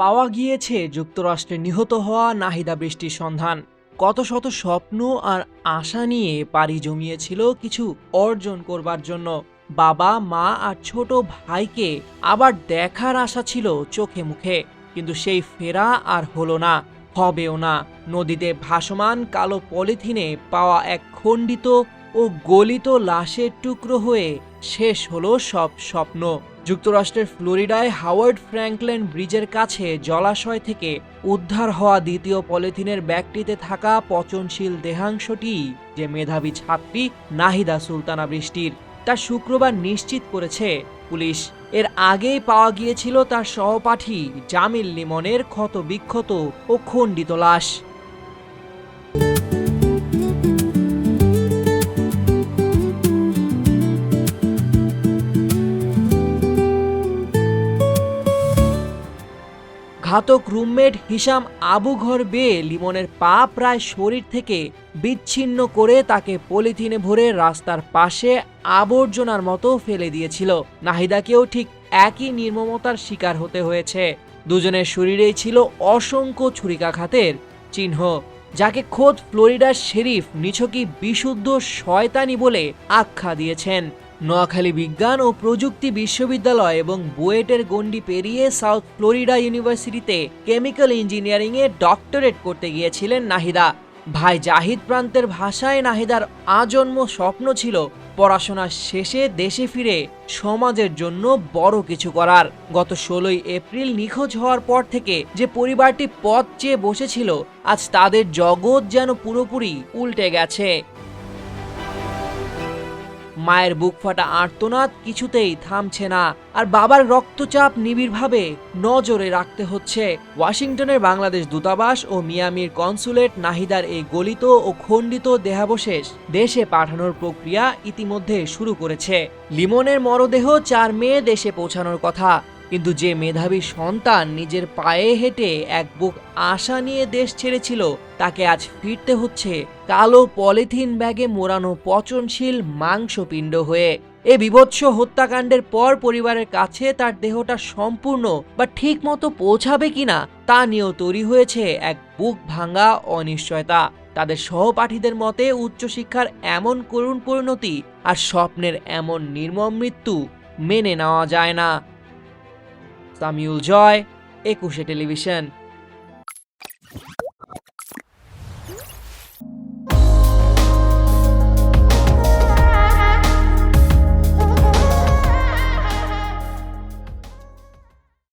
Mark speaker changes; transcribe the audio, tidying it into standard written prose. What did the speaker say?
Speaker 1: পাওয়া গিয়েছে যুক্তরাষ্ট্রে নিহত হওয়া নাহিদা বৃষ্টির সন্ধান। কত শত স্বপ্ন আর আশা নিয়ে পাড়ি জমিয়েছিল কিছু অর্জন করবার জন্য। বাবা মা আর ছোট ভাইকে আবার দেখার আশা ছিল চোখে মুখে, কিন্তু সেই ফেরা আর হলো না, হবেও না। নদীতে ভাসমান কালো পলিথিনে পাওয়া এক খণ্ডিত ও গলিত লাশের টুকরো হয়ে শেষ হলো সব স্বপ্ন। যুক্তরাষ্ট্রের ফ্লোরিডায় হাওয়ার্ড ফ্র্যাঙ্কলিন ব্রিজের কাছে জলাশয় থেকে উদ্ধার হওয়া দ্বিতীয় পলিথিনের ব্যাগটিতে থাকা পচনশীল দেহাংশটি যে মেধাবী ছাত্রী নাহিদা সুলতানা বৃষ্টির, তা শুক্রবার নিশ্চিত করেছে পুলিশ। এর আগেই পাওয়া গিয়েছিল তার সহপাঠী জামিল লিমনের ক্ষতবিক্ষত ও খণ্ডিত লাশ। ঘাতক রুমমেট হিশাম আবু ঘর বেয়ে লিমনের পা প্রায় শরীর থেকে বিচ্ছিন্ন করে তাকে পলিথিনে ভরে রাস্তার পাশে আবর্জনার মতো ফেলে দিয়েছিল। নাহিদাকেও ঠিক একই নির্মমতার শিকার হতে হয়েছে। দুজনের শরীরেই ছিল অসংখ্য ছুরিকাঘাতের চিহ্ন, যাকে খোদ ফ্লোরিডার শেরিফ নিছকই বিশুদ্ধ শয়তানি বলে আখ্যা দিয়েছেন। নোয়াখালী বিজ্ঞান ও প্রযুক্তি বিশ্ববিদ্যালয় এবং বুয়েটের গণ্ডি পেরিয়ে সাউথ ফ্লোরিডা ইউনিভার্সিটিতে কেমিক্যাল ইঞ্জিনিয়ারিংয়ে ডক্টরেট করতে গিয়েছিলেন নাহিদা। ভাই জাহিদ প্রান্তের ভাষায় নাহিদার আজন্ম স্বপ্ন ছিল পড়াশোনা শেষে দেশে ফিরে সমাজের জন্য বড় কিছু করার। গত 16ই এপ্রিল নিখোঁজ হওয়ার পর থেকে যে পরিবারটি পথ চেয়ে বসেছিল, আজ তাদের জগৎ যেন পুরোপুরি উল্টে গেছে। মায়ের বুক ফাটা আর্তনাদ কিছুতেই থামছে না, আর বাবার রক্তচাপ নিবিড়ভাবে নজরে রাখতে হচ্ছে। ওয়াশিংটনের বাংলাদেশ দূতাবাস ও মিয়ামির কনসুলেট নাহিদার এই গলিত ও খণ্ডিত দেহাবশেষ দেশে পাঠানোর প্রক্রিয়া ইতিমধ্যে শুরু করেছে। লিমনের মরদেহ 4 মে দেশে পৌঁছানোর কথা, কিন্তু যে মেধাবী সন্তান নিজের পায়ে হেঁটে এক বুক আশা নিয়ে দেশ ছেড়েছিল, তাকে আজ ফিরতে হচ্ছে কালো পলিথিন ব্যাগে মোড়ানো পচনশীল মাংসপিণ্ড হয়ে। এ বীভৎস হত্যাকাণ্ডের পর পরিবারের কাছে তার দেহটা সম্পূর্ণ বা ঠিক মতো পৌঁছাবে কিনা তা নিয়েও তৈরি হয়েছে এক বুক ভাঙা অনিশ্চয়তা। তাদের সহপাঠীদের মতে উচ্চশিক্ষার এমন করুণ পরিণতি আর স্বপ্নের এমন নির্মম মৃত্যু মেনে নেওয়া যায় না। সামিউল জয়, 21 টেলিভিশন।